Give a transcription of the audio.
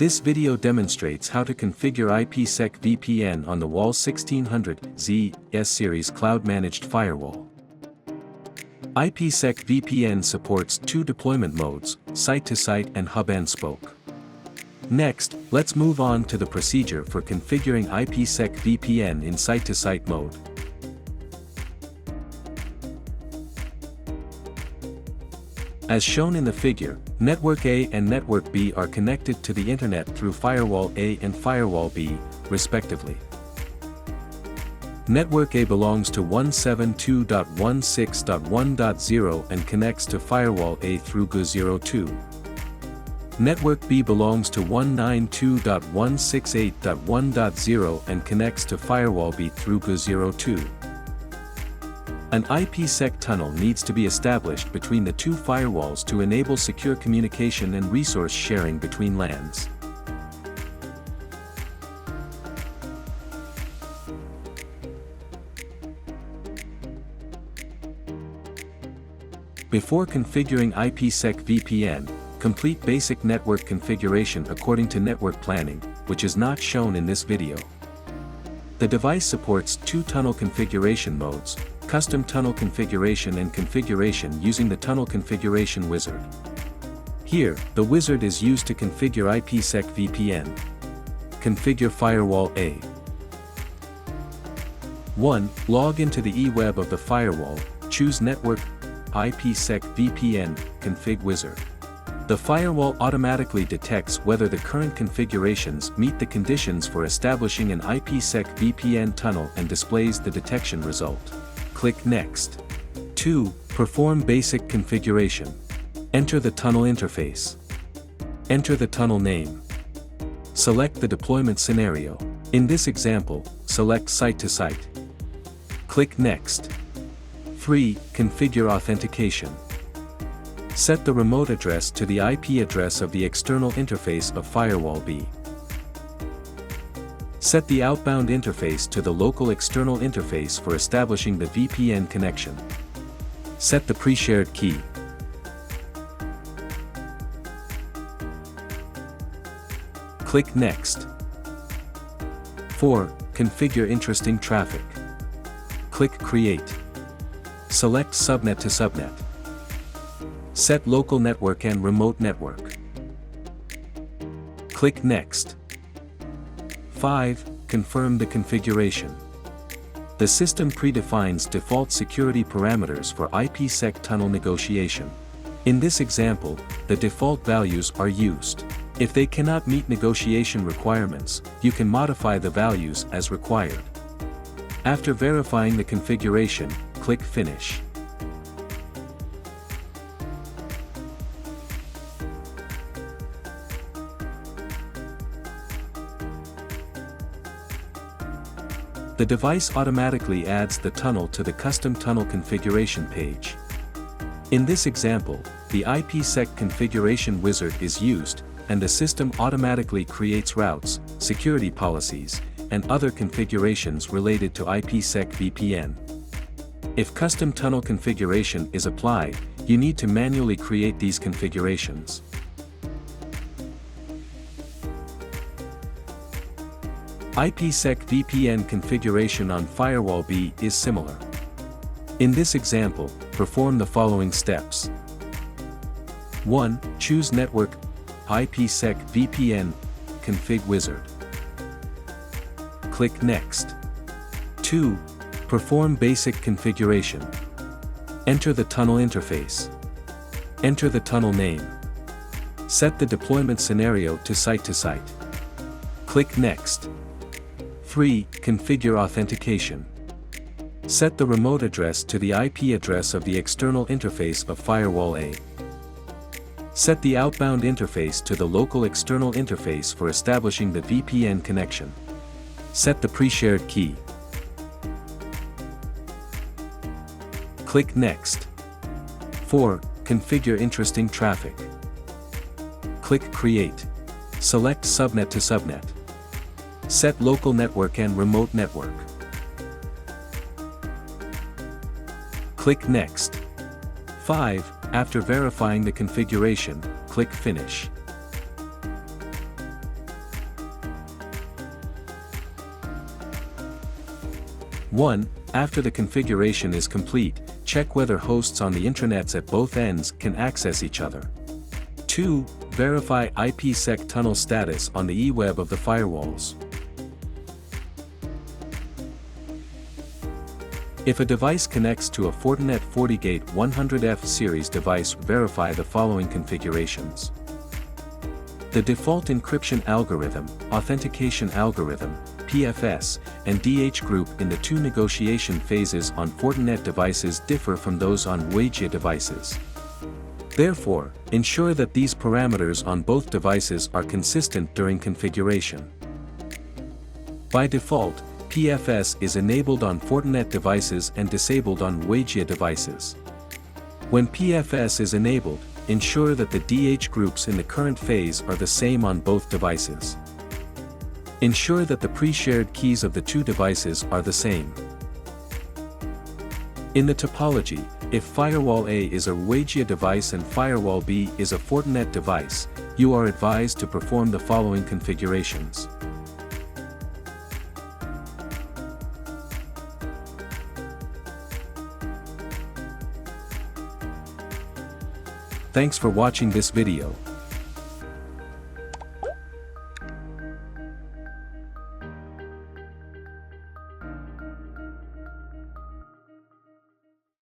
This video demonstrates how to configure IPsec VPN on the WALL-1600-Z-S series cloud-managed firewall. IPsec VPN supports two deployment modes, site-to-site and hub-and-spoke. Next, let's move on to the procedure for configuring IPsec VPN in site-to-site mode. As shown in the figure, Network A and Network B are connected to the Internet through Firewall A and Firewall B, respectively. Network A belongs to 172.16.1.0 and connects to Firewall A through GuideV1.1. Network B belongs to 192.168.1.0 and connects to Firewall B through GuideV1.2. An IPsec tunnel needs to be established between the two firewalls to enable secure communication and resource sharing between LANs. Before configuring IPsec VPN, complete basic network configuration according to network planning, which is not shown in this video. The device supports two tunnel configuration modes: custom tunnel configuration and configuration using the tunnel configuration wizard. Here, the wizard is used to configure IPsec VPN. Configure Firewall A. 1. Log into the eWeb of the firewall, choose Network IPsec VPN config wizard. The firewall automatically detects whether the current configurations meet the conditions for establishing an IPsec VPN tunnel and displays the detection result. Click Next. 2. Perform basic configuration. Enter the tunnel interface. Enter the tunnel name. Select the deployment scenario. In this example, select site-to-site. Click Next. 3. Configure authentication. Set the remote address to the IP address of the external interface of Firewall B. Set the outbound interface to the local external interface for establishing the VPN connection. Set the pre-shared key. Click Next. 4. Configure interesting traffic. Click Create. Select Subnet to Subnet. Set local network and remote network. Click Next. 5. Confirm the configuration. The system predefines default security parameters for IPsec tunnel negotiation. In this example, the default values are used. If they cannot meet negotiation requirements, you can modify the values as required. After verifying the configuration, click Finish. The device automatically adds the tunnel to the custom tunnel configuration page. In this example, the IPsec configuration wizard is used, and the system automatically creates routes, security policies, and other configurations related to IPsec VPN. If custom tunnel configuration is applied, you need to manually create these configurations. IPsec VPN configuration on Firewall B is similar. In this example, perform the following steps. 1. Choose Network IPsec VPN config wizard. Click Next. 2. Perform basic configuration. Enter the tunnel interface. Enter the tunnel name. Set the deployment scenario to site-to-site. Click Next. 3. Configure authentication. Set the remote address to the IP address of the external interface of Firewall A. Set the outbound interface to the local external interface for establishing the VPN connection. Set the pre-shared key. Click Next. 4. Configure interesting traffic. Click Create. Select Subnet to Subnet. Set local network and remote network. Click Next. 5. After verifying the configuration, click Finish. 1. After the configuration is complete, check whether hosts on the intranets at both ends can access each other. 2. Verify IPsec tunnel status on the eWeb of the firewalls. If a device connects to a Fortinet FortiGate 100F series device, verify the following configurations. The default encryption algorithm, authentication algorithm, PFS, and DH group in the two negotiation phases on Fortinet devices differ from those on WAGIA devices. Therefore, ensure that these parameters on both devices are consistent during configuration. By default, PFS is enabled on Fortinet devices and disabled on WAGIA devices. When PFS is enabled, ensure that the DH groups in the current phase are the same on both devices. Ensure that the pre-shared keys of the two devices are the same. In the topology, if Firewall A is a WAGIA device and Firewall B is a Fortinet device, you are advised to perform the following configurations. Thanks for watching this video.